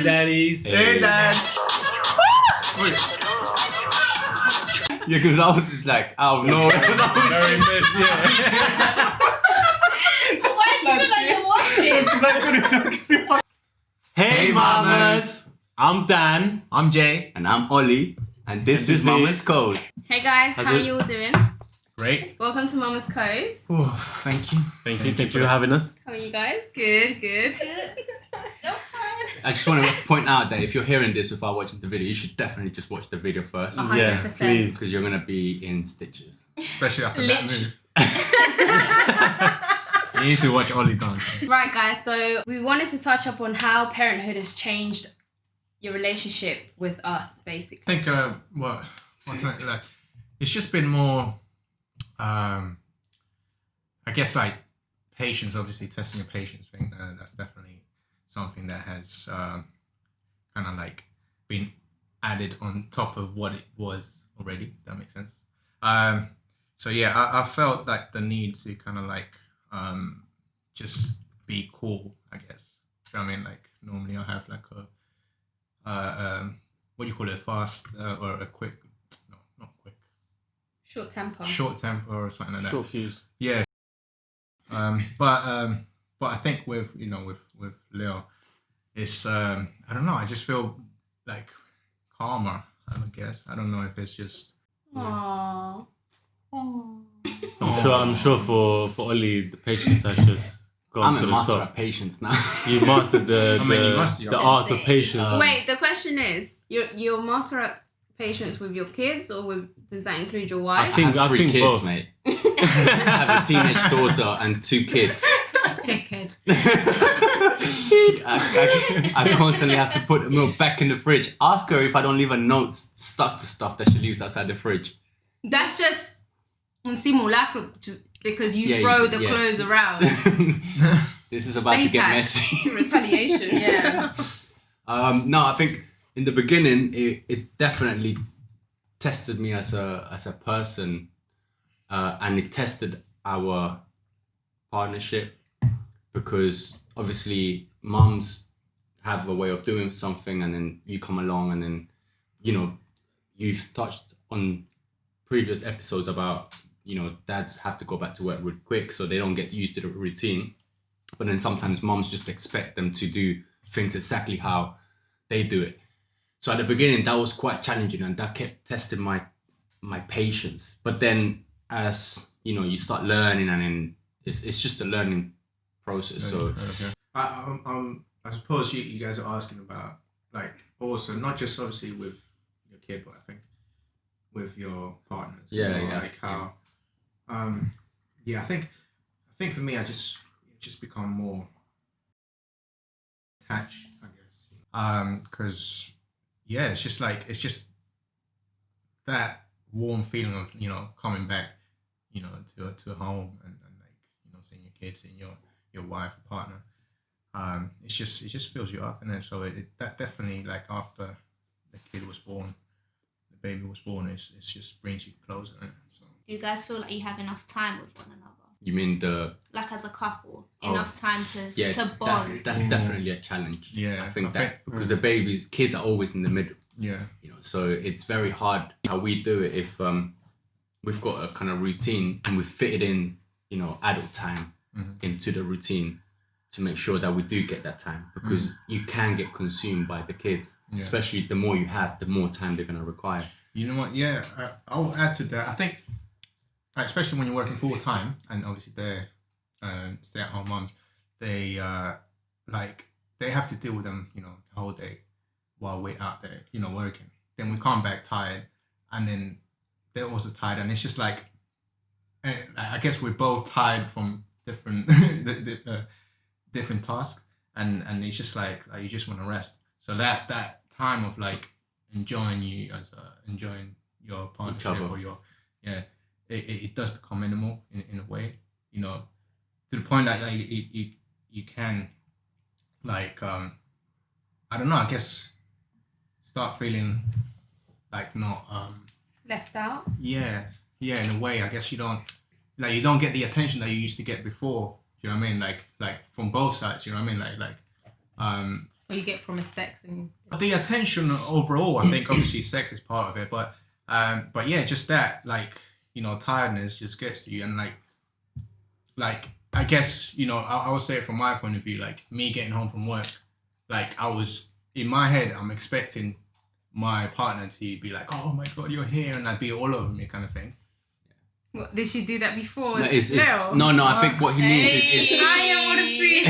Hey, daddies. Hey, dads. Yeah, because I was just like, out of nowhere. Very missed, yeah. Why do you look like you're watching? Hey, mamas. I'm Dan. I'm Jay. And I'm Ollie, and this is Mama's Code. Hey guys, how are it- you all doing? Great. Welcome to Mama's Code. Oh, thank you. Thank you for having us. How are you guys? Good. I just want to point out that if you're hearing this without watching the video, you should definitely just watch the video first. 100%. Yeah, please. Because you're going to be in stitches. Especially after that move. You need to watch Ollie dance. Right guys, so we wanted to touch up on how parenthood has changed your relationship with us, basically. I think, what can I, like, it's just been more, I guess, like, patience, obviously, testing your patience thing. That's definitely something that has kind of like been added on top of what it was already, if that makes sense. So yeah, I felt like the need to kind of like just be cool, I guess. You know what I mean? Like normally I have like a what do you call it, fast or a quick, no, not quick, Short temper. short temper or something like that. Short fuse. Yeah. But I think with with Leo, it's I don't know. I just feel like calmer. I guess I don't know if it's just. Aww. I'm sure for Ollie, the patience has just gone I'm to a the master top. at patience now. You mastered you the art of patience. Wait, the question is, you're master at patience with your kids, or does that include your I wife? think I have three kids, both. mate. I have a teenage daughter and 2 kids. Dickhead. I constantly have to put the milk back in the fridge. Ask her if I don't leave a note stuck to stuff that she leaves outside the fridge. That's just un simulacro because you Yeah, throw the yeah. clothes around. This is about to get Payback. messy. Retaliation. Yeah. No, I think in the beginning it definitely tested me as a person, and it tested our partnership because obviously mums have a way of doing something, and then you come along, and then you've touched on previous episodes about dads have to go back to work real quick so they don't get used to the routine, but then sometimes mums just expect them to do things exactly how they do it. So at the beginning that was quite challenging, and that kept testing my patience. But then as you start learning, and then it's just a learning process. So Okay. I suppose you guys are asking about, like, also not just obviously with your kid, but I think with your partners. Yeah. Like how, I think for me, I just become more attached, I guess. Because it's just that warm feeling of coming back, to a home and like seeing your kids, seeing your wife or partner. It just fills you up, and so that definitely, like, after the kid was born, the baby was born, it just brings you closer. So Do you guys feel like you have enough time with one another? you mean the Like as a couple, Oh. enough time to bond? that's definitely a challenge. Yeah, I think I that think- because the kids are always in the middle, yeah, so it's very hard how we do it if we've got a kind of routine and we fit it in adult time into the routine to make sure that we do get that time, because you can get consumed by the kids, especially the more you have, the more time they're going to require. You know what? Yeah, I'll add to that. I think, especially when you're working full time, and obviously they're stay-at-home moms, they they have to deal with them, the whole day while we're out there, working. Then we come back tired, and then they're also tired, and it's just like, I guess we're both tired from different different tasks, and it's just like you just want to rest. So that time of like enjoying enjoying your partnership other. or your it does become minimal in a way, to the point that like you can, like, I don't know, I guess start feeling like not Left out. in a way. I guess you don't get the attention that you used to get before. You know what I mean? Like from both sides. You know what I mean? Like Or you get promised sex and The attention overall, I think obviously sex is part of it, but yeah, just that, like, you know, tiredness just gets to you, and like I guess, you know, I would say it from my point of view, like me getting home from work, like I was in my head, I'm expecting my partner to be like, oh my god, you're here, and I'd be all over me, kind of thing. what, did she do that before? No, no. I think what he means is I want to see.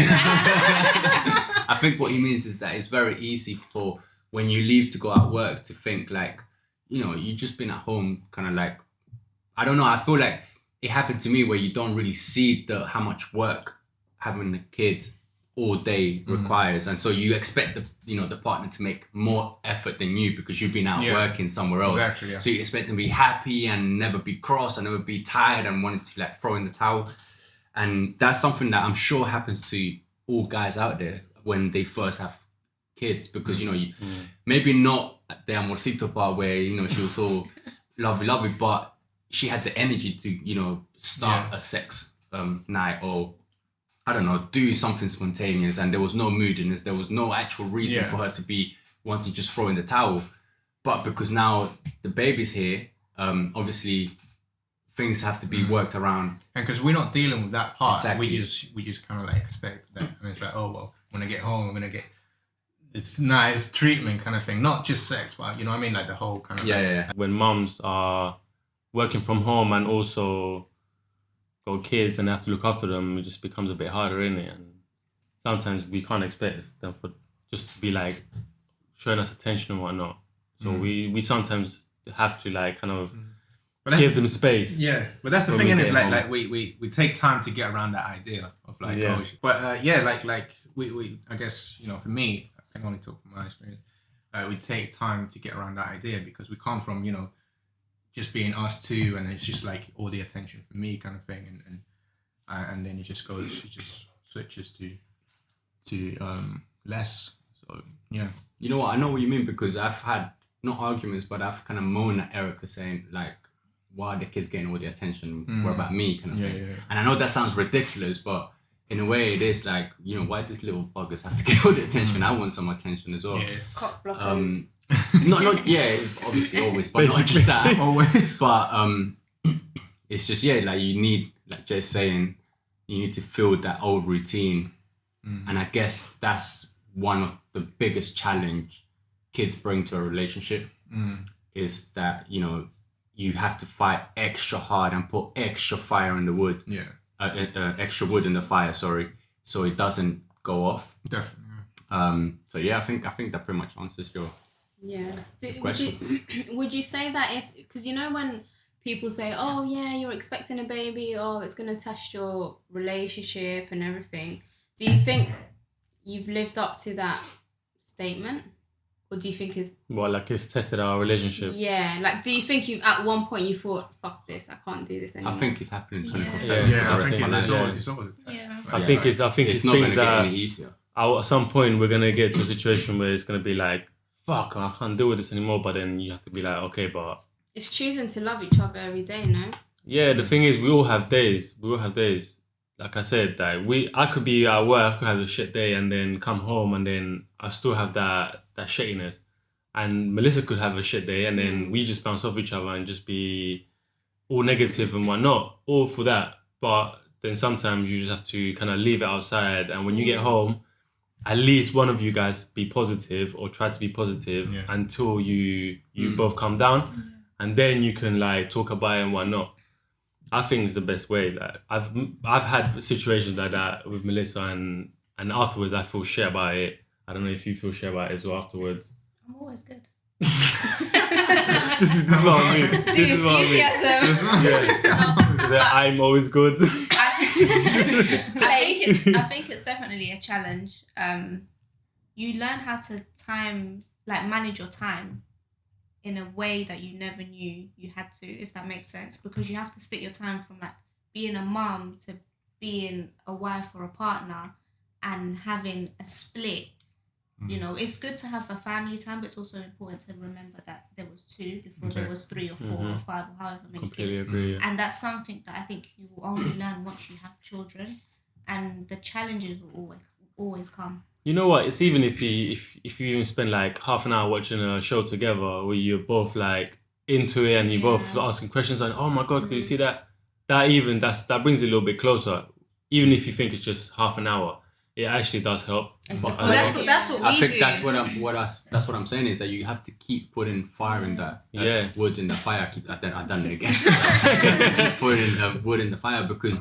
I think what he means is that it's very easy for when you leave to go out work to think like, you know, you've just been at home, kind of like, I don't know. I feel like it happened to me where you don't really see how much work having a kid all day requires, and so you expect the partner to make more effort than you because you've been out working somewhere else. Exactly, yeah. So you expect them to be happy and never be cross and never be tired and wanting to like throw in the towel, and that's something that I'm sure happens to all guys out there when they first have kids, because you know maybe not the amorcito part where, you know, she was so lovely, but she had the energy to, you know, start a sex night, or I don't know, do something spontaneous, and there was no moodiness, there was no actual reason for her to be wanting to just throw in the towel. But because now the baby's here, obviously things have to be worked around. And because we're not dealing with that part, Exactly. we just kind of like expect that, and it's like, oh well, when I get home, I'm gonna get this nice treatment kind of thing, not just sex, but you know what I mean, like the whole kind of When mums are working from home and also got kids and have to look after them, it just becomes a bit harder, innit? And sometimes we can't expect them for just to be like showing us attention and whatnot. So we sometimes have to like kind of give them space. Yeah, but that's the thing, and it's like we take time to get around that idea of like, like we I guess, you know, for me, I can only talk from my experience. We take time to get around that idea because we come from, you know, just being us two, and it's just like all the attention for me kind of thing, and then it just switches to less. So yeah, you know what, I know what you mean, because I've had not arguments, but I've kind of moaned at Erica saying like, why are the kids getting all the attention? What about me, kind of thing? Yeah. And I know that sounds ridiculous, but in a way it is like, you know, why does little buggers have to get all the attention? I want some attention as well. Yeah. Cock blockers. not obviously always, but not just that. Always. But it's just, like you need, like Jay's saying, you need to feel that old routine. And I guess that's one of the biggest challenge kids bring to a relationship, is that, you know, you have to fight extra hard and put extra fire in the wood. Extra wood in the fire, so it doesn't go off. Definitely. So yeah, I think that pretty much answers your question. Would you say that is because, you know, when people say, oh yeah, you're expecting a baby, or it's going to test your relationship and everything, do you think you've lived up to that statement? Or do you think it's... Well, like it's tested our relationship. Yeah, like do you think you at one point you thought, fuck this, I can't do this anymore? I think it's happening 24/7. I think it's always a test. I think it's not things going to get that any easier. At some point we're gonna get to a situation where it's gonna be like, fuck, I can't deal with this anymore. But then you have to be like, okay, but it's choosing to love each other every day, no? Yeah, the thing is, we all have days. Like I said, that I could be at work, I could have a shit day, and then come home, and then I still have that shittiness. And Melissa could have a shit day, and then we just bounce off each other and just be all negative and whatnot, all for that. But then sometimes you just have to kind of leave it outside, and when you get home, at least one of you guys be positive or try to be positive until you both calm down, and then you can like talk about it and whatnot. I think it's the best way. Like I've had situations like that with Melissa, and afterwards I feel shit about it. I don't know if you feel shit about it as well afterwards. I'm always good. This is what I mean. This is what I mean. I'm always good. I think it's definitely a challenge. You learn how to manage your time in a way that you never knew you had to, if that makes sense, because you have to split your time from like being a mum to being a wife or a partner and having a split. You know, it's good to have a family time, but it's also important to remember that there was two before there was 3 or 4 or 5 or however many kids. Agree, yeah. And that's something that I think you will only learn once you have children, and the challenges will always come. You know what? It's even if you even spend like half an hour watching a show together where you're both like into it and you both asking questions like, oh my god, do you see that? That brings it a little bit closer. Even if you think it's just half an hour, it actually does help. But that's what we I think do. that's what I'm saying is that you have to keep putting fire in that wood in the fire. I done it again. Keep putting wood in the fire because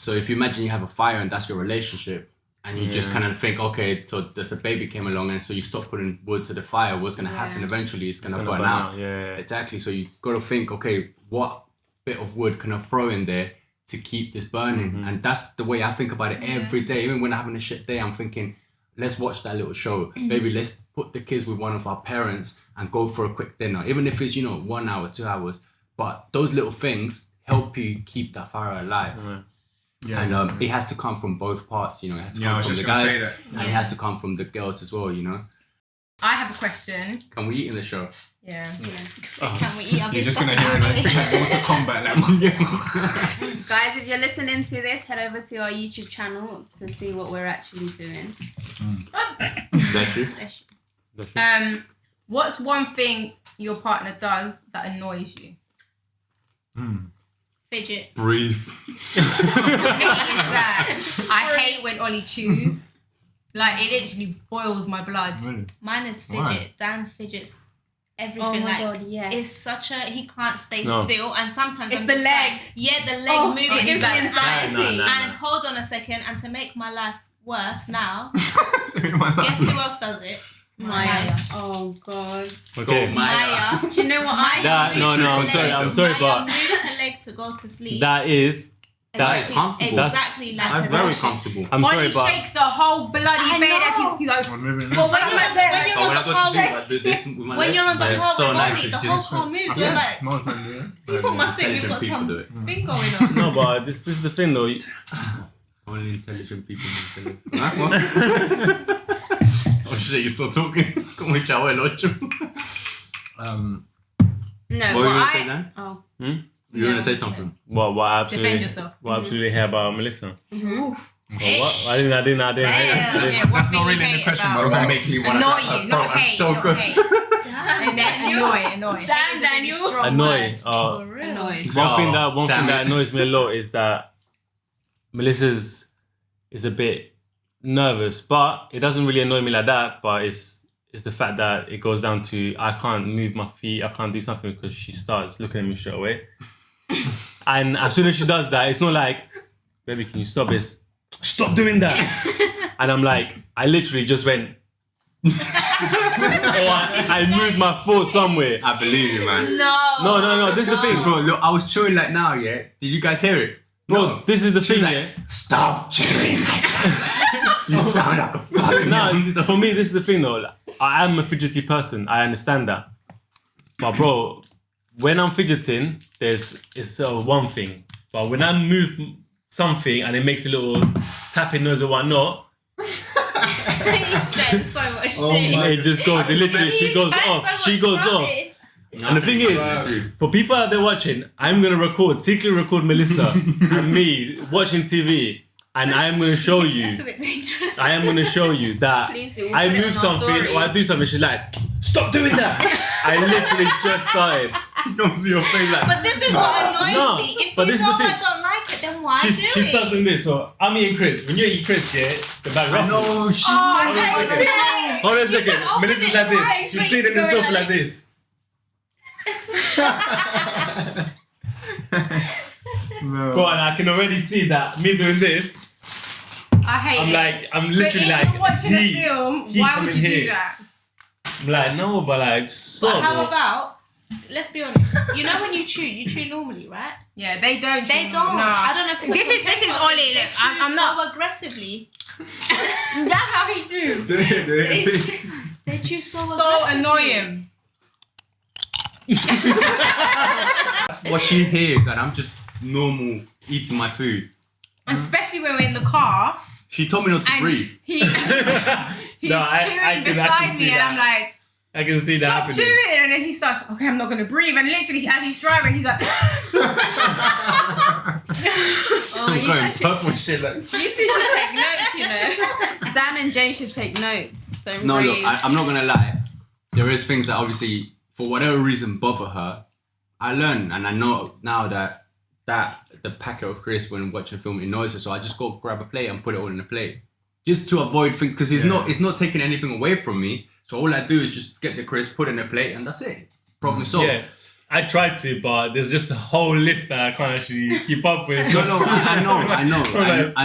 if you imagine you have a fire and that's your relationship and you just kind of think, okay, so there's a baby came along and so you stop putting wood to the fire, what's going to happen eventually? It's going to burn out. Yeah. Exactly. So you got to think, okay, what bit of wood can I throw in there to keep this burning? And that's the way I think about it every day. Even when I'm having a shit day, I'm thinking, let's watch that little show. Maybe let's put the kids with one of our parents and go for a quick dinner. Even if it's, 1 hour, 2 hours. But those little things help you keep that fire alive. Yeah. And it has to come from both parts, It has to come from the guys and it has to come from the girls as well, I have a question. Can we eat in the show? Yeah. Can we eat our You're big just stuff gonna hear now? like Mortal Kombat, like Guys, if you're listening to this, head over to our YouTube channel to see what we're actually doing. That's true. What's one thing your partner does that annoys you? Fidget. Breathe. I hate when Ollie chews. Like, it literally boils my blood. Really? Mine is fidget. Why? Dan fidgets everything. Oh my like, god, yeah. it's such a, he can't stay still, and sometimes It's I'm the just leg. like, the leg moving. It gives He's me like, anxiety. No. And hold on a second, and to make my life worse now, guess who else does it? Maya. Oh god. Okay. Maya. Do you know what I That, no, I'm sorry, Maya but moves her leg to go to sleep. that is comfortable. Exactly like That's her very dad. comfortable. I'm Ollie sorry, but shakes the whole bloody bed as he's like, Well, when you're on the car with, when you're on the That's car so with nice Ollie, to the just- whole car moves. We're like, Most men do it. you must think you've got Intelligent people do some it. thing going on. no, but this is the thing though. Only intelligent people need to Huh? Oh shit, you're still talking? Come on, ciao, el ocho. No, What were you gonna say, Dan? Oh. You were gonna say something? What defend yourself. What I absolutely hate about Melissa? Mm-hmm. Well, what? I didn't. Yeah, what's not really in the question, about? bro. What makes me want Annoy to you, not hate, not hate. And then annoy. Damn, Daniel. Annoy. Annoyed. One thing damn that it. annoys me a lot is that Melissa's is a bit nervous, but it doesn't really annoy me like that. But it's the fact that it goes down to I can't move my feet, I can't do something because she starts looking at me straight away. And as soon as she does that, it's not like, baby, can you stop this? Stop doing that. And I'm like, I literally just went, or I moved my foot somewhere. I believe you, man. No, this is the thing, Bro, look, I was chewing like now, yeah? Did you guys hear it? Bro, this is the She was thing, like, yeah? stop chewing like that. You sound like a fucking No, for me, this is the thing though. Like, I am a fidgety person. I understand that. But bro, when I'm fidgeting, it's one thing. But when I move something and it makes a little tapping noise or whatnot, He said so much shit. it just goes. It literally, she goes off. She goes off. And the thing is, for people out there watching, I'm gonna secretly record Melissa and me watching TV, and I am gonna show That's a you. bit dangerous. I am gonna show you that Please do. We'll I put it move on our something stories. or I do something. She's like, "Stop doing that!" I literally just started. Comes to your face like. But this is what annoys No, me. If but you this is know the I thing. don't like it, then why She's do it? starts doing this. So I'm eating crisps. When you eat crisps, yeah, the bag ruffles. No, she. Hold on a second. Melissa's like this. You see it in the sofa like this. No. Bro, and I can already see that me doing this. I hate I'm it. like, I'm But literally if like, you're watching a he film, he why come would in you do here. that? I'm like, no, but like, But stop. how bro. about, let's be honest, you know when you chew normally, right? Yeah, they don't. They don't. No. I don't know if it's This is contagious. Ollie. They Look, chew I'm not. so aggressively. That's how he do. They chew so So aggressively. annoying. What she hears, and I'm just normal eating my food. And especially when we're in the car She told me not to and breathe. he's No, chewing I can beside see me, and that. I'm like, I can see that stop happening. chewing, and then he starts. Okay, I'm not gonna breathe, and literally as he's driving, he's like, Oh, I'm you going guys should, purple and shit like. you two should take notes, you know. Dan and Jay should take notes. Don't No, worry. look, I'm not gonna lie. There is things that obviously, for whatever reason, bother her. I learn, and I know now that the packet of crisps when watching a film annoys her, so I just go grab a plate and put it all in a plate, just to avoid things, because it's not taking anything away from me. So all I do is just get the crisp, put it in a plate, and that's it. Problem solved. Yeah, I tried to, but there's just a whole list that I can't actually keep up with. No, I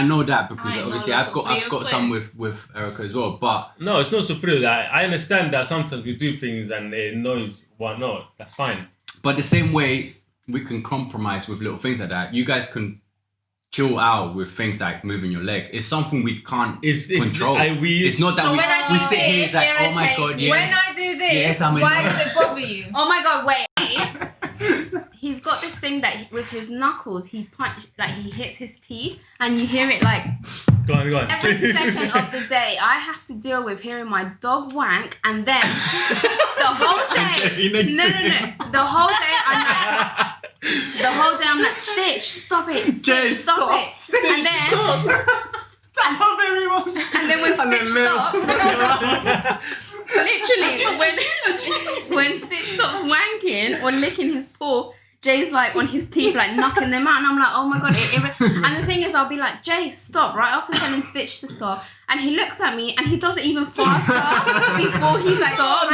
know that because I know obviously lots I've of got videos, some please. with Erica as well, but No, it's not so through that. I understand that sometimes we do things and it annoys whatnot. That's fine. But the same way we can compromise with little things like that, you guys can chill out with things like moving your leg. It's something we can't control. It's not that So we, when I we do sit here, it's this, like, oh my irritates god, me. yes. When I do this, Yes, I'm why annoyed. does it bother you? Oh my god, wait. He's got this thing that with his knuckles, he hits his teeth, and you hear it like Go on. every second of the day. I have to deal with hearing my dog wank, and then the whole day. No. The whole day I'm like, Stitch, stop it, Stitch, Jay, stop it, Stitch, and then Stop everyone. and then when Stitch stops, literally when Stitch stops wanking or licking his paw, Jay's like on his teeth, like knocking them out, and I'm like, oh my god. And the thing is, I'll be like, Jay, stop, right after telling Stitch to stop, and he looks at me and he does it even faster before he stops,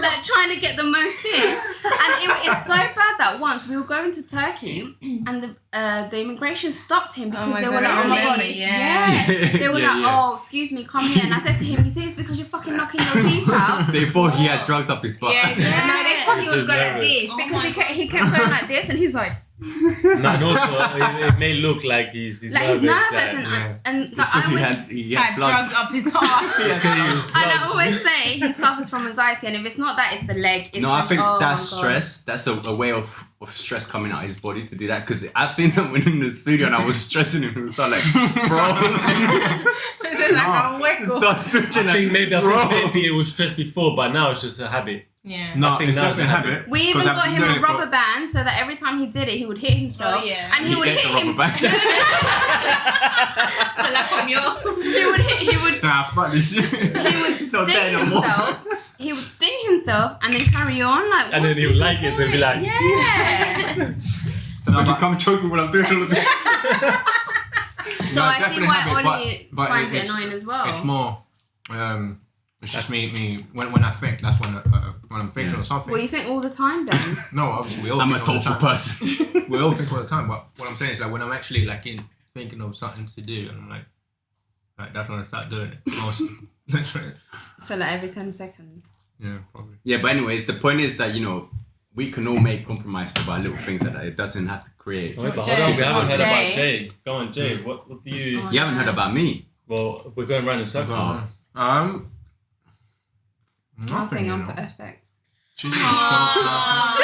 like trying to get the most in. And it's so bad that once we were going to Turkey and the immigration stopped him because my they God, were like, I oh my remember, god, yeah. they were Yeah, like, yeah. oh, excuse me, come here. And I said to him, you see, it's because you're fucking knocking your teeth out. They thought he had drugs up his butt. Yeah. No, they thought he was going like nervous. this. Because he kept going like this, and he's like And also, it may look like he's like he's nervous, yeah. and It's like, because I always he Had had blood. drugs up his arse. and I always say he suffers from anxiety, and if it's not that, it's the leg. It's No, I the, think oh that's my God. stress. That's a way of stress coming out of his body to do that. Because I've seen him when in the studio and I was stressing him. He was like, bro. This is like a hueco. Start twitching. I think maybe bro. it was stressed before, but now it's just a habit. Yeah. No, think it's that's definitely a a habit. We even 'cause I've got been him doing a it for- rubber band so that every time he did it, he would hit himself. Oh, yeah. And he would ate hit the rubber him. band. Se la comió. He would Nah, fuck this shit. he would Not sting there no more. himself. He would sting himself and then carry on like. And then what's he would like it, so he'd be like, Yeah. So I become choking when I'm doing all of this. So No, I see definitely why habit, Ollie but finds it it's- annoying as well. It's more. It's just me. When I think, that's when I'm thinking of something. Well, you think all the time then? No, obviously we all. I'm a think all the thoughtful time. person. We all think all the time, but what I'm saying is like when I'm actually like thinking of something to do, and I'm like that's when I start doing it. Most, literally. So like every 10 seconds. Yeah, probably. Yeah, but anyways, the point is that, we can all make compromises about little things like that. It doesn't have to create. wait, but Jay. hold on, we haven't heard about Jay. Jay. Go on, Jay. What do you? Oh, You haven't heard about me. Well, we're going round in circles. Oh. now. Nothing you on know. for effect. She's so close.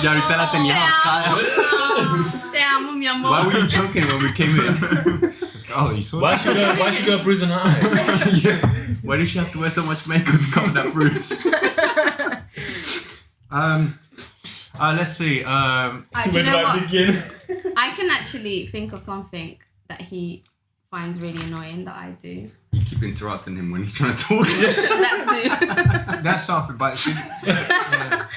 Ya ahorita la tenía bajada. Te amo, mi amor. Why were you choking when we came in? Oh, you saw Why that? should go bruising her eye? Why did she have to wear so much makeup to cover that bruise? Let's see. Do you Where do know I what? begin? I can actually think of something that he finds really annoying that I do. You keep interrupting him when he's trying to talk. That too. That's something, but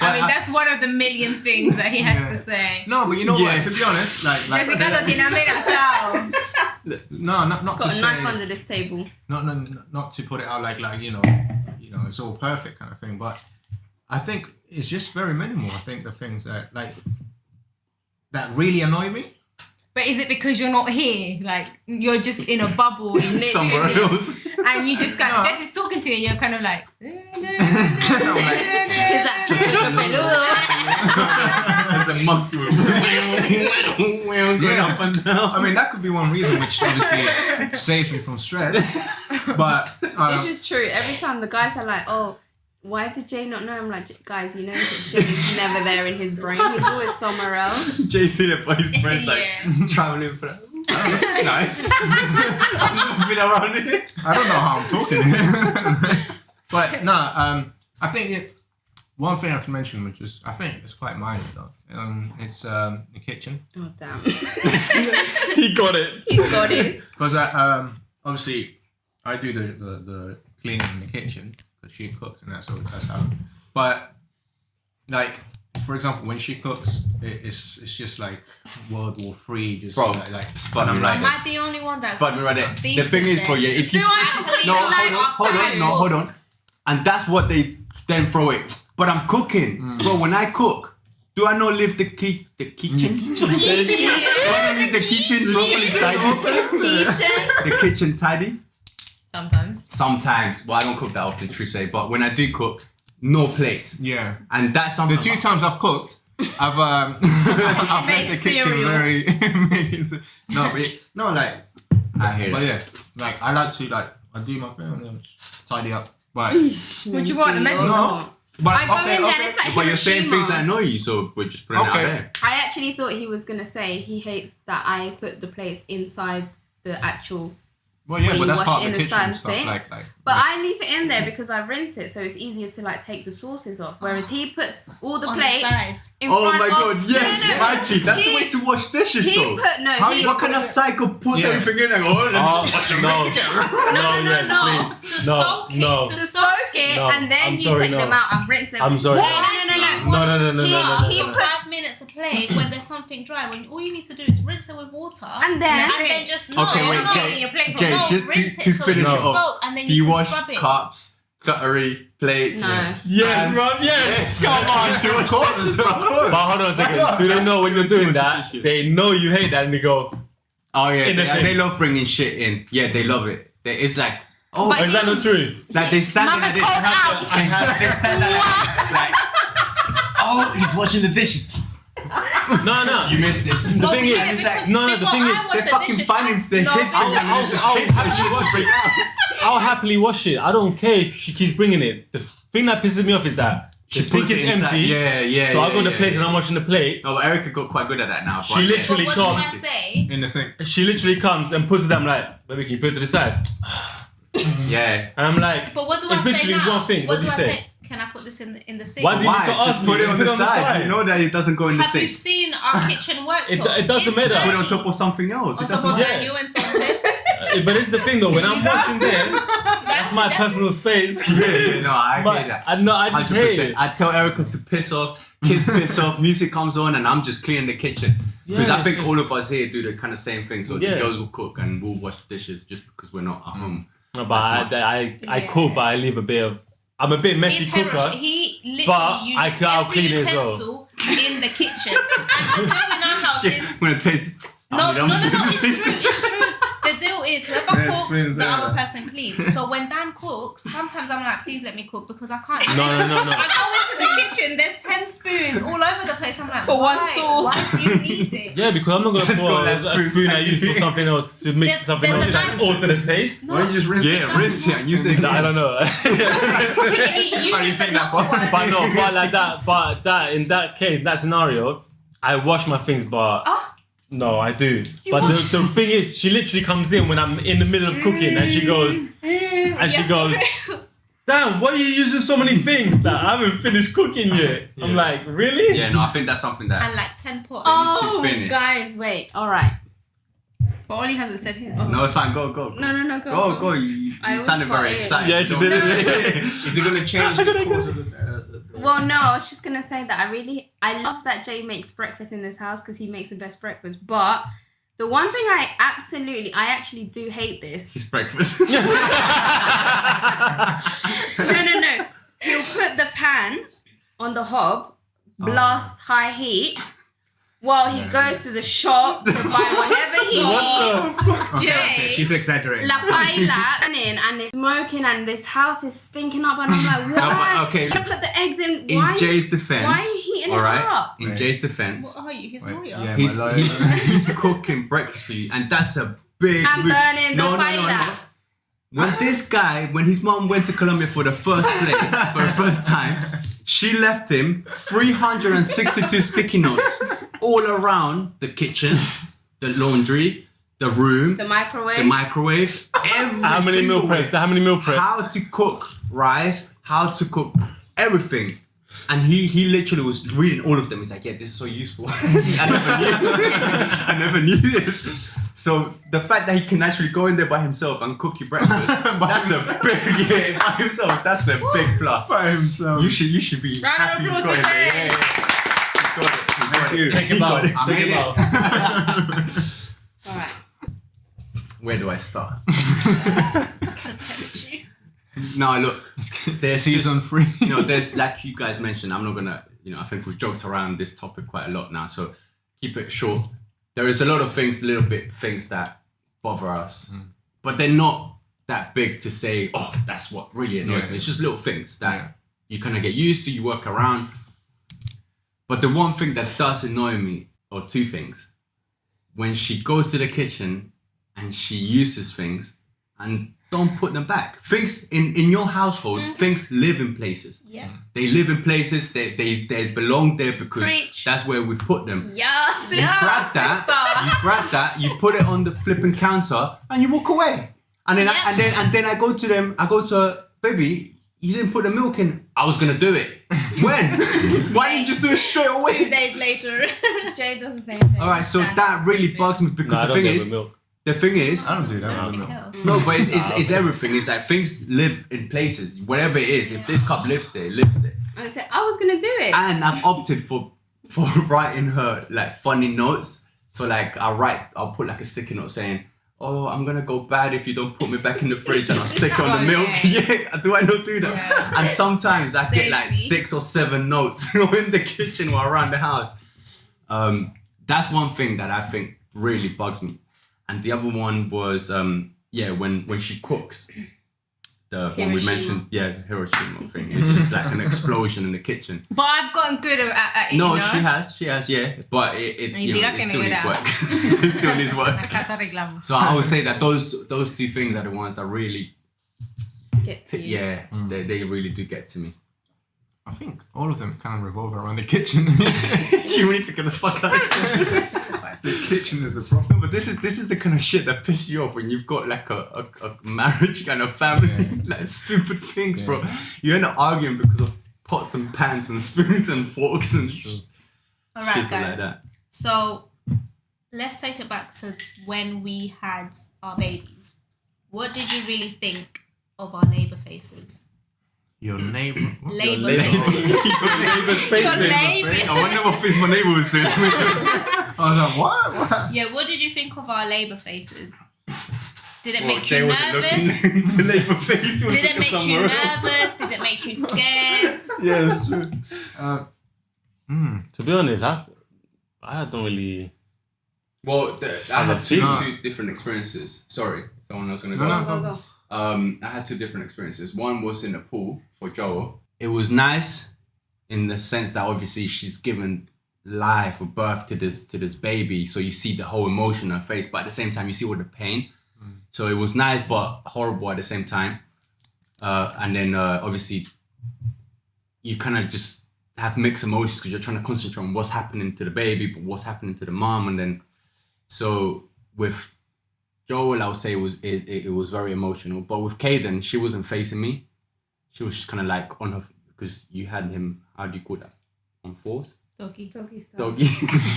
I mean, that's one of the million things that he has to say. no, but you know Yeah. what? To be honest, like Jessica lo tiene amenazado. no, not to Got a say, knife under this table. not to put it out like it's all perfect kind of thing, but I think it's just very minimal. I think the things that that really annoy me. But is it because you're not here? Like, you're just in a bubble in Somewhere literally, else. and you just kind of, Jess is talking to you and you're kind of like, He's like, chucho peludo. There's a monkey going up and down. I mean, that could be one reason, which obviously saves me from stress. But It's just true. Every time the guys are like, oh, why did Jay not know? I'm like, guys, you know that Jay's never there in his brain. He's always somewhere else. Jay's here, but his friends Yeah. traveling for that. Oh, this is nice. I've been around it. I don't know how I'm talking. But no, I think one thing I can mention, which is I think it's quite minor though. It's the kitchen. Oh damn. He got it. He's got it. Because obviously I do the cleaning in the kitchen because she cooks and that's how. But like for example, when she cooks, it's just like World War III. Just Bro, like spud me right Am there. I the only one that's Spud me right there. The decent thing is, then? for you, if you Do I have to no, clean the hold lights on, and that's what they then throw it. But I'm cooking, bro. When I cook, do I not leave the kitchen? Do I not leave the kitchen properly tidy? The kitchen tidy? Sometimes. Sometimes. Well, I don't cook that often, true say. But when I do cook, no plates. yeah. And that's something. The 2 times I've cooked, I've I've Made left the kitchen cereal. very no, like I hear but it. yeah, like I like to like I do my thing and then tidy up. But Would you want a message? no, but I go in there and it's like But you're saying Hiroshima. things that annoy you, so we're just putting it out Okay. there. I actually thought he was gonna say he hates that I put the plates inside the actual. well, yeah, Where but you that's wash part it of in the the kitchen sun stuff. sink. Like But I leave it in there because I rinse it, so it's easier to like take the sauces off. Whereas he puts all the On the plates side. in Oh front my of. god, yes, No, no, Magic. That's the He- way to wash dishes, He though. put no. How he, what kind of cycle puts Yeah. everything in and go, oh, let me just wash No, yes, no. please. To No, soak it, no. to soak it No, and then I'm you sorry, take no. them out and rinse them. I'm sorry. No, He He put puts 5 minutes a plate when there's something dry. When all you need to do is rinse it with water, and then just Okay, wait, no, Jay, your plate, Jay, no, just rinse to it so finish it's it off. soaked, and then do you you can wash scrub it. cups, cutlery, plates? no. Yes, bro. Yes. Come on, do of course, But hold on a second. Do they know when you're doing that? They know you hate that, and they go, Oh yeah, In the they sink. love bringing shit in. Yeah, they love it. It's like, oh, But "Is that not true?" like they stand there like this. They stand there like, oh, he's washing the dishes. No, no. You missed this. The But thing yeah, is, because no, the before thing I is, wash They're the fucking dishes, finding the no, hit. but- I'll happily wash it. I don't care if she keeps bringing it. The thing that pisses me off is that the sink puts is it inside. empty. Yeah. So I go to yeah, the plates yeah. and I'm washing the plates. Oh, Erica got quite good at that now. She but yeah. literally But what do I comes. say? in the sink. She literally comes and puts it down. I'm like, baby, can you put it to the side? Yeah. And I'm like, But what do it's I say literally now? one thing. What What do do you I say? say? Can I put this in the sink? Why do you Why? need to ask Just me? put it Just on the side. You know that it doesn't go in the Have you sink. seen our kitchen worktop? It doesn't matter. Put it on top of something else. On It top doesn't of matter. Daniel entonces. But it's the thing though, when I'm washing there, that's my personal space. Yeah, no, I But hear that. I just hate it. I tell Erica to piss off, kids piss off, music comes on, and I'm just cleaning the kitchen. Because Yeah, I think it's just- all of us here do the kind of same thing. So Yeah. the girls will cook and we'll wash the dishes just because we're not at home. No, but That's I cook, but I leave a bit of. I'm a bit messy He's cooker. He literally but uses I'll every clean it as well. utensil in the kitchen. And the deal in our house Shit, is I'm gonna taste. no, it's true. It's It's true. The deal is whoever There's cooks, spoons the there. other person cleans. So when Dan cooks, sometimes I'm like, please let me cook because I can't. No. I go into the kitchen, there's 10 spoons all over the place. I'm like, For one why? sauce. Why do you need it? Yeah, because I'm not gonna Let's go, pour a let's spoon spoon I use for something else to mix There's- something there's else a and knife. alter the taste. No, Why don't you just rinse it? Yeah, rinse it and you say I don't know. How you think that one? But no, but like that, but that in that case, that scenario, I wash my things, but no, I do. But the thing is, she literally comes in when I'm in the middle of cooking, and she goes, "Damn, why are you using so many things that I haven't finished cooking yet?" I'm Yeah. like, really? Yeah, no, I think that's something that. And like 10 pots. Oh, finish. guys, wait. All right. But Ollie hasn't said his. No, it's fine. Go. No, Go. You I always sounded got very it. excited. Yeah, she Don't- did it. Is it gonna change the course of the Well, no, I was just gonna say that I love that Jay makes breakfast in this house because he makes the best breakfast. But the one thing I actually do hate this. His breakfast. No. He'll put the pan on the hob, blast high heat, while he goes to the shop to buy whatever he needs. Jay, She's exaggerating. la paella and it's smoking and this house is stinking up and I'm like, why? but okay. To put the eggs in. In Why? Jay's defense. Why are you heating all it right. up? In Right. Jay's defense, What are you? His Wait, lawyer? yeah. he's my lawyer. he's cooking breakfast for you, and that's a big. I'm move. burning the No. paella. When this guy, when his mom went to Colombia for the first time, she left him 362 sticky notes all around the kitchen, the laundry, the room, The microwave. the microwave, every How many single meal way. preps? How many meal preps? How to cook rice, how to cook everything. And he literally was reading all of them. He's like, yeah, this is so useful. I never knew this. So the fact that he can actually go in there by himself and cook you breakfast, that's a big, by himself, that's a big plus. By himself. You should be Round of happy you applause got for it. Jay. Yeah. You got it. Take him out. Take him out. All right. Where do I start? Protect you. No, look, there's Season 3. there's like you guys mentioned, I'm not gonna, I think we've joked around this topic quite a lot now, so keep it short. There is a lot of things that bother us, but they're not that big to say, oh, that's what really annoys me. It's just little things that you kind of get used to, you work around. But the one thing that does annoy me, or two things, when she goes to the kitchen and she uses things and don't put them back. Things in your household, things live in places. Yeah. They live in places, they belong there because Preach. that's where we've put them. Yes. You grab that, you put it on the flipping counter and you walk away. And then and then I go to her, baby, you didn't put the milk in. I was gonna do it. When? Why didn't you just do it straight 2 away? days later. Jay does the same thing. Alright, so that really bugs me because the thing is, I don't do that. no, but it's everything. It's like things live in places. Whatever it is, if this cup lives there, it lives there. And I said, I was going to do it. And I've opted for writing her like funny notes. So like I'll put like a sticky note saying, oh, I'm gonna go bad if you don't put me back in the fridge, and I'll stick on the milk. Yeah, do I not do that? Yeah. And sometimes I get like Save me. 6 or 7 notes in the kitchen or around the house. That's one thing that I think really bugs me. And the other one was when she cooks. The one we mentioned, the Hiroshima thing. It's just like an explosion in the kitchen. But I've gotten good at it. No, she has, yeah. But it still needs work. It still needs work. So I would say that those two things are the ones that really Get to you. they really do get to me. I think all of them kind of revolve around the kitchen. You need to get the fuck out of the kitchen. The kitchen is the problem. But this is the kind of shit that pisses you off when you've got like a marriage and a family, like stupid things, bro. You end up arguing because of pots and pans and spoons and forks and All right, shit like guys. that. So let's take it back to when we had our babies. What did you really think of our neighbour faces? Your neighbor. What? Labour Your faces. neighbour's face. Your neighbour. I wonder what face my neighbour was doing. I was like, what? Yeah, what did you think of our labour faces? Did it make Jay you wasn't looking nervous? into labour face. Did it make you nervous? Did it make you scared? Yeah, that's true. To be honest, I don't really. Well, I had two. two different experiences. Sorry, someone else gonna go. Go. I had 2 different experiences. One was in the pool for Joel. It was nice in the sense that obviously she's given life or birth to this baby, so you see the whole emotion on her face, but at the same time you see all the pain. So it was nice but horrible at the same time. And then obviously you kind of just have mixed emotions because you're trying to concentrate on what's happening to the baby, but what's happening to the mom. And then so with Joel, I would say it was very emotional. But with Caden, she wasn't facing me. She was just kind of like on her, because you had him, how do you call that? On 4s? Doggy. Doggy.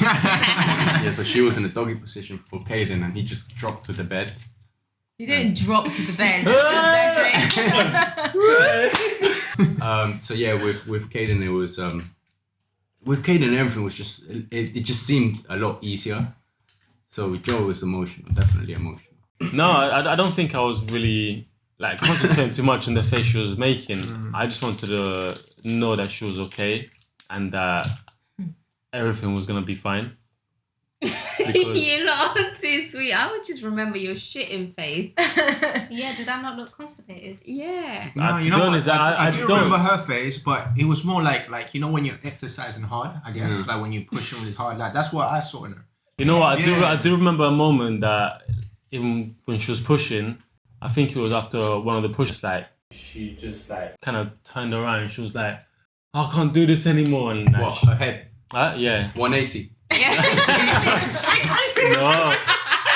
Yeah, so she was in a doggy position for Caden and he just dropped to the bed. You didn't drop to the bed. So yeah, with Caden, it was, with Caden, everything was just, it just seemed a lot easier. So with Joel, it was emotional, definitely emotional. No, I don't think I was really like concentrating too much on the face she was making. I just wanted to know that she was okay and that everything was gonna be fine. You're not too sweet. I would just remember your shitting face. Yeah, did I not look constipated? Yeah. No, To you be know honest, what? I I do don't. remember her face, but it was more like when you're exercising hard, I guess. Like when you push really hard. Like that's what I saw in her. You know what? Yeah. I do remember a moment that even when she was pushing, I think it was after one of the pushes, like she just like kind of turned around and she was like, I can't do this anymore. And like, What, her head? yeah. 180. No.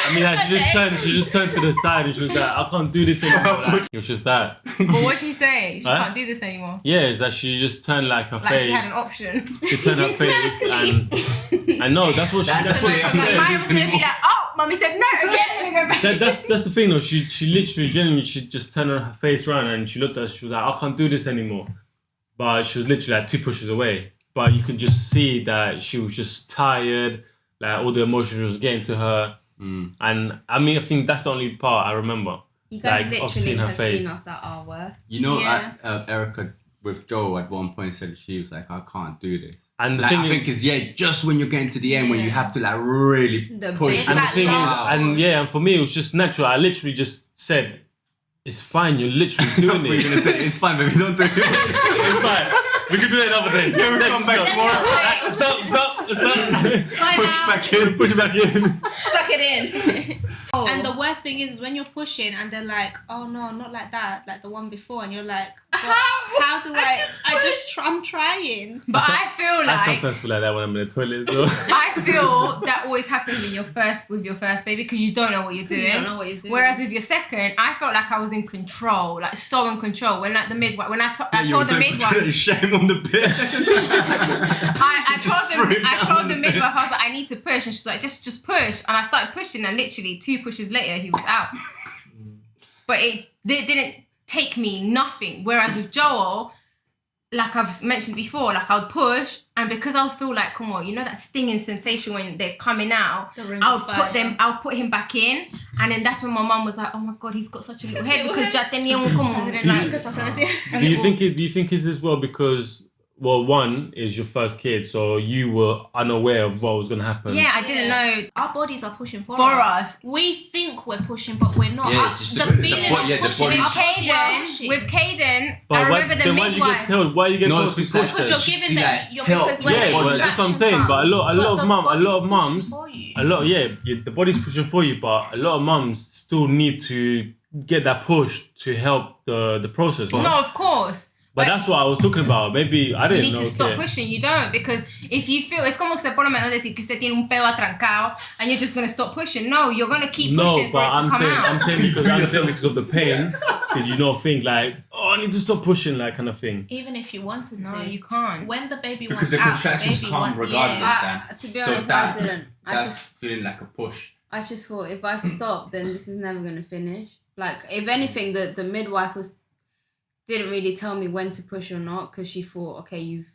I mean, like, she just turned to the side and she was like, I can't do this anymore. Like, it was just that. But what she say? She Huh? can't do this anymore. Yeah, it's that she just turned like her Like face. she had an option. She turned her face and I know that's what she. That's what she Like, said. mine was gonna be like, oh, mummy said no again. I'm gonna go back. That's the thing though. She literally genuinely she just turned her face around and she looked at us. She was like, I can't do this anymore. But she was literally like 2 pushes away. But you could just see that she was just tired. Like all the emotions was getting to her. And I mean, I think that's the only part I remember. You guys like, of literally seeing her have face. seen us at our worst. You know, Yeah. Erica with Joe at one point said she was like, I can't do this. And the Like, thing I think is just when you're getting to the end when you have to like really The push. bit and the that thing is, last and yeah, and for me it was just natural. I literally just said, "It's fine. You're literally doing We're it. gonna say it's fine, baby. Don't do it. It's fine. We can do it another day. Yeah, we'll come back tomorrow. Stop. Push back in. Push it back in. Suck it in. Oh. And the worst thing is when you're pushing and they're like, oh no, not like that, like the one before, and you're like, how do I'm trying. But I feel I like sometimes feel like that when I'm in the toilet as well. I feel that always happens with your first baby because you don't know what you're doing. You don't know what you're doing. Whereas with your second, I felt like I was in control, like so in control. When like the midwife, when I You told were the so midwife, shame on the bed. I told the midwife, I was like, I need to push, and she's like, just push. And I started pushing, and literally 2 pushes later, he was out. But it didn't take me nothing. Whereas with Joel, like I've mentioned before, like I would push, and because I'll feel like, come on, you know that stinging sensation when they're coming out, I'll put him back in, and then that's when my mum was like, oh my god, he's got such a little head because ya tenía un como like, Do you think it's as well because, well, one is your first kid, so you were unaware of what was going to happen. yeah, I didn't know. Our bodies are pushing for us. We think we're pushing, but we're not. Yeah, it's just the the feeling bo- of yeah, the pushing body- is With Caden, But I remember the then why midwife. Why you get No, told to it's push because her? you're giving them. You're help. because when Yeah, the but contraction that's what I'm saying. But a lot of mums, the body's pushing for you, but a lot of mums still need to get that push to help the process. Right? No, of course. But that's what I was talking about. Maybe I You didn't need know. to stop pushing. You don't, because if you feel, es como usted por lo menos decir que usted tiene un pedo atrancado and you're just gonna stop pushing. No, you're gonna keep No, pushing for but it to I'm come out. saying because of the pain. Did you not think like, oh, I need to stop pushing, like kind of thing? Even if you wanted No, to, you can't. when the baby Because wants the out, contractions the baby come wants regardless. Yeah. To be So honest, that- I didn't. That's feeling like a push. I just thought if I stop, then this is never gonna finish. Like, if anything, the midwife didn't really tell me when to push or not, because she thought, okay, you've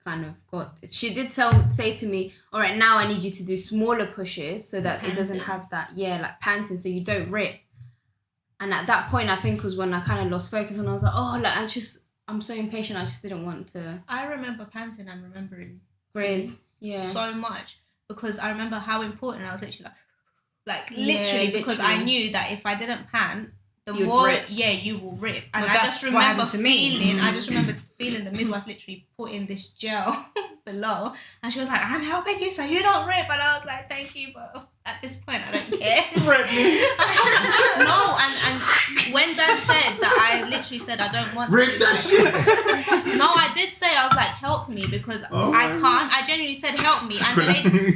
kind of got this. She did say to me, all right, now I need you to do smaller pushes so that it doesn't have that, like panting, so you don't rip. And at that point, I think was when I kind of lost focus, and I was like, oh, like I'm so impatient. I just didn't want to I remember panting and remembering graze. Yeah. so much because I remember how important I was literally Yeah, literally because I literally. knew that if I didn't pant, the You'd more rip. you will rip. And Well, I that's just what remember happened to me. I just remember feeling the midwife literally putting this gel below, and she was like, I'm helping you so you don't rip, and I was like, thank you, but at this point I don't care. No, and when Dad said that, I literally said I don't want Rip to. that shit. No, I did say, I was like, help me, because Oh I my can't. I genuinely said, help me. And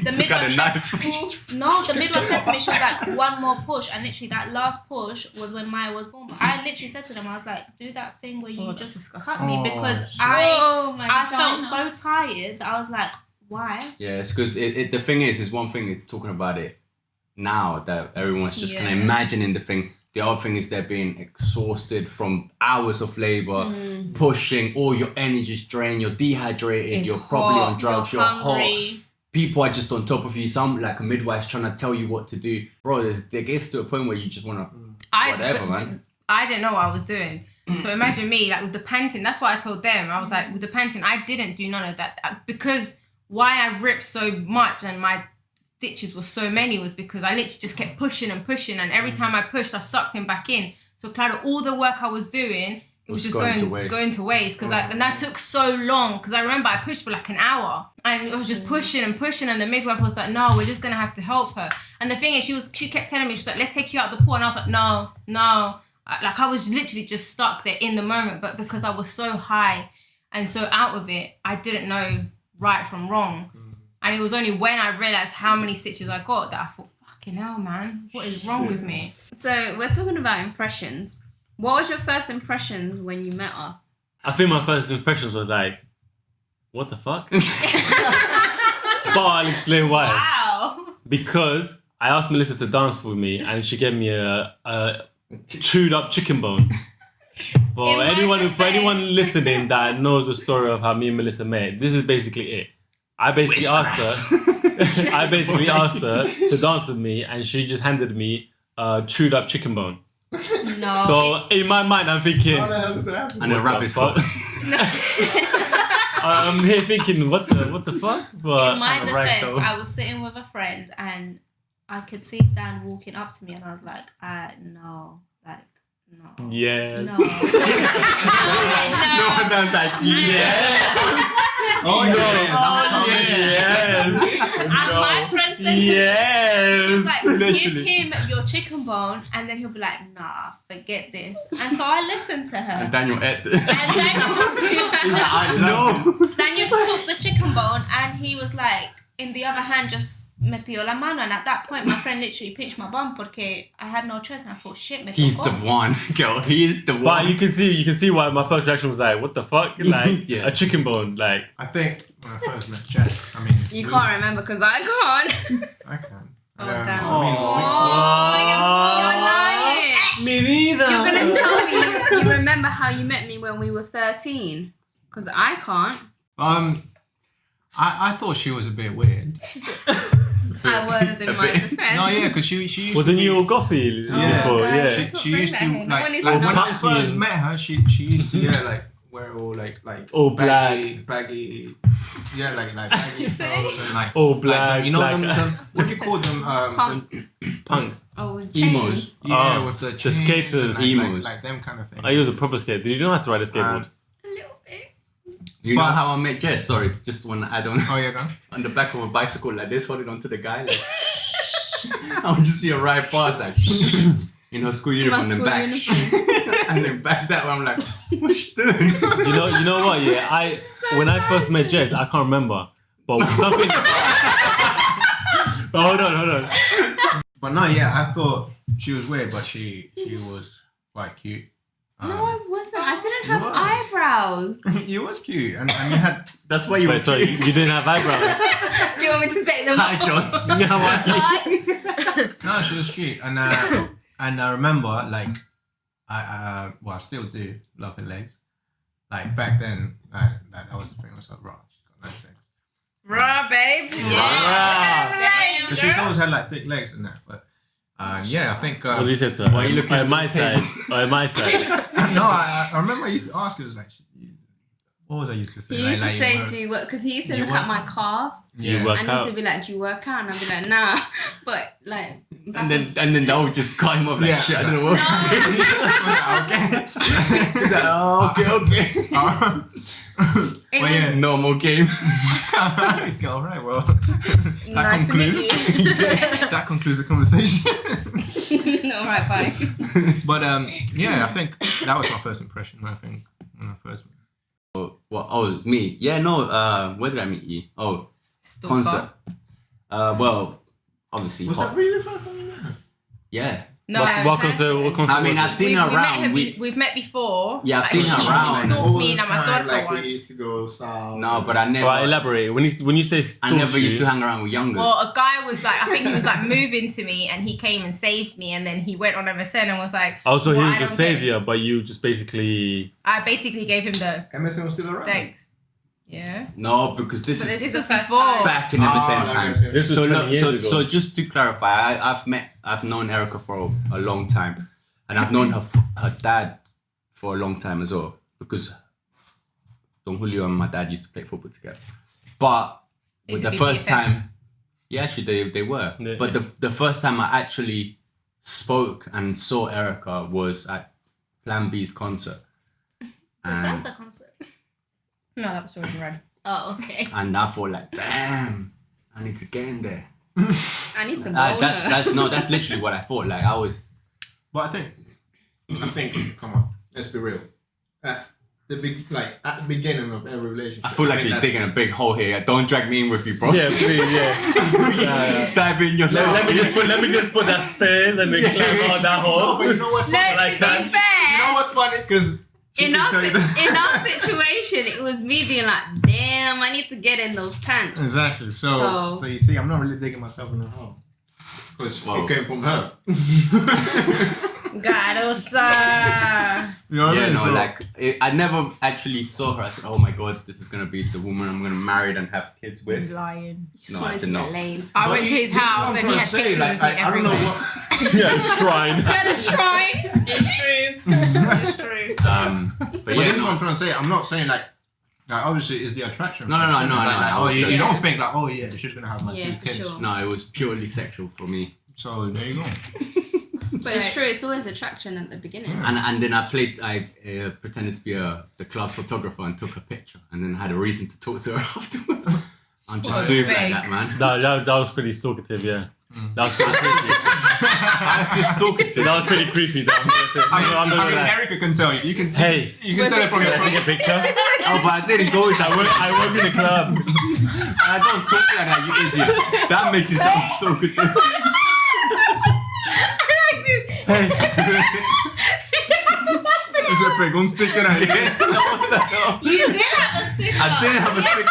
the Took out a midwife knife. said, no, the midwife said to me, she was like, one more push. And literally that last push was when Maya was born. But I literally said to them, I was like, do that thing where you that's just disgusting. cut me, Oh, because shit. I felt so tired that I was like, why? Yeah, it's because the thing is one thing is talking about it now that everyone's just kind Yeah. of imagining the thing. The other thing is they're being exhausted from hours of labor, pushing, all your energy's drained, you're dehydrated, It's you're probably on hot, drugs, You're you're hot. hungry. People are just on top of you. Some like a midwife's trying to tell you what to do. Bro, there gets to a point where you just want to whatever, man. I didn't know what I was doing. So imagine me, like with the panting, that's what I told them. I was like, with the panting, I didn't do none of that. Because why I ripped so much and my stitches were so many was because I literally just kept pushing and pushing, and every time I pushed, I sucked him back in. So Clara, all the work I was doing, it was just going to waste. Because and that took so long. Because I remember I pushed for like an hour, and it was just pushing and pushing, and the midwife was like, "No, we're just gonna have to help her." And the thing is, she kept telling me, she's like, "Let's take you out the pool," and I was like, "No." Like I was literally just stuck there in the moment, but because I was so high and so out of it, I didn't know right from wrong. And it was only when I realised how many stitches I got that I thought, fuck Fucking hell, man. What is wrong with me? So we're talking about impressions. What was your first impressions when you met us? I think my first impressions was like, what the fuck? But I'll explain why. Wow. Because I asked Melissa to dance with me and she gave me a chewed up chicken bone. For anyone listening that knows the story of how me and Melissa met, this is basically it. I basically asked her to dance with me and she just handed me a chewed up chicken bone. No. So in my mind I'm thinking, How the hell does that happen? And a rabbit's foot. I'm here thinking, what the fuck? But In my defense, I was sitting with a friend and I could see Dan walking up to me and I was like, no. Like, no. yes. No. No, Dan's like, yeah. Oh, yes. And my friend said to me, Yes. he was like, give him your chicken bone and then he'll be like, nah, forget this. And so I listened to her. And Daniel ate it. And Daniel took the chicken bone and he was like, in the other hand, just me pilló la mano. And at that point, my friend literally pinched my bum porque I had no choice. And I thought, shit, me He's tocó. the one, girl. He is the But one. you can see why my first reaction was like, what the fuck? Like Yeah. a chicken bone. Like I think when I first met Jess, I mean, You can't remember because I can't. I can. Oh, damn. I mean, You're lying. me neither. You're gonna tell me you remember how you met me when we were 13? Because I can't. I thought she was a bit weird. I was in my defense. No, yeah, because she used Wasn't to you all gothy Yeah. before? guys. Yeah. Let's not she bring used that to here. No one needs to like know when I that. first met her, she used to like wear all like All baggy, baggy baggy say? clothes and like All like black. you know black. them what do you call them Punks. punks. Oh, Emos. chains. yeah Oh, with the the chains skaters. and, Emos. like them kind of thing. I was a proper skate. Did you know how to ride a skateboard? A little bit. You know But- how I met Jess? Sorry, just want to add on. Oh yeah, go on. On the back of a bicycle like this, holding onto the guy. Like, I would just see her ride past, like, school uniform, and then school back. uniform. And then back that way, I'm like, what's she doing? You know what? Yeah, when I first met Jess, I can't remember, but something. Oh, hold on. But no, yeah, I thought she was weird, but she was quite cute. No, I wasn't. I didn't You have were. eyebrows. You was cute, and you had. That's why you were Wait, sorry, cute. you didn't have eyebrows. Do you want me to take them Hi, off? John. Yeah, why? Hi. No, she was cute, and I remember like I still do love her legs. Like back then, that was the thing. I was like, right, she's got nice legs. Raw, babe. Yeah. Because she's always had like thick legs and that, but yeah, I think. What did you say to her? Why are you looking at at my the side? Or at my side? No, I remember I used to ask her. It was like, what was I used to say? He used to Like, say, you work- do you work? Because he used to You look at work my out. calves. You Yeah. work And he used to out. be like, do you work out? And I'd be like, nah. But like, And then that would just cut him off like, Yeah. shit, I don't know what to do. Okay. He's like, oh, okay. it Well, was, yeah. Normal game. He's got all right. Well, that Nice to meet concludes. That concludes the conversation. all right, bye. But yeah, I think that was my first impression. I think when I first met. Oh, me. Yeah, no, where did I meet you? Oh, Stalker. concert. Well, obviously. Was that really the first time you met her? Yeah. No, What concert? What concert? I mean, was I've it? seen her around. We've met before. Yeah, I've seen her he around. stalked me in a Mazorca once. used to go south. No, but I never. Right, elaborate. When you say I never used to hang around with youngers. Well, a guy was like, I think he was like moving to me, and he came and saved me, and then he went on MSN and was like, Also, "Well, he I was your don't get it." savior, but you just basically. I basically gave him the MSN was still around. thanks. Yeah. No, because this But is This the was first before. time. back in MSN times. This was 20 years ago. So just to clarify, I've known Erica for a long time, and I've known her dad for a long time as well, because Don Julio and my dad used to play football together. But They with used the to be first BFFs. time, yeah, actually they were. Yeah. But the first time I actually spoke and saw Erica was at Plan B's concert. The And- salsa concert. No, that was already red. Oh, okay. And I thought like, damn, I need to get in there. I need to bowl her. That's literally what I thought. Like I was. But I think, come on, let's be real. at the beginning of every relationship. I feel like you're digging a big hole here. Don't drag me in with you, bro. Yeah, please, yeah. Dive in yourself. Let me just put that stairs and then climb out that hole. But you know what's Look, funny? like to that. be fair, You know what's funny? Because in our situation, it was me being like, damn, I need to get in those pants. Exactly. So you see, I'm not really digging myself in the hole. Because it came from her. God, it was You know what I mean? No, So- like I never actually saw her. I said, "Oh my god, this is gonna be the woman I'm gonna marry and have kids with." He's lying. Just No, I wanted did to not. get laid. I But went to his this is what house I'm and he trying had to say, pictures like, of me I don't know everywhere. what. Yeah, shrine. At a shrine. It's true. It's true. But But yeah, this is what I'm trying to say. I'm not saying like obviously it's the attraction. No, no, no, no, Like, no, like, I oh, was you joking. don't think like, oh yeah, she's gonna have my Yeah, two for kids. sure. no, it was purely sexual for me. So there you go. But it's true, it's always attraction at the beginning. And then I pretended to be the class photographer and took a picture, and then had a reason to talk to her afterwards. I'm just What, smooth like fake? that, man. That was pretty talkative, yeah. That was pretty creepy. I was just talking to That was pretty creepy. That I'm not gonna lie. Erica can tell you. You can. Hey, You can tell it from can your. I take a picture? Oh, but I didn't go with that. I work in a club. I don't talk like that, you idiot. That makes it sound talkative. Hey, It's a pig. Un sticker ahí. What the hell? You did have a sticker. I didn't have a sticker.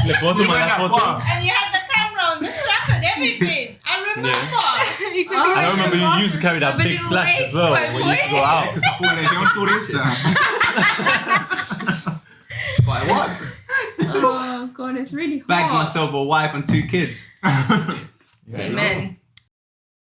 le puedo tomar la foto. And you had the camera on the strap and everything. I remember. I remember you used to carry that With a big little flash as waist, well quite when you used to go out. Que se fue le decía un turista. Why, what? Oh god, it's really hot. Bagged myself a wife and 2 kids. Amen.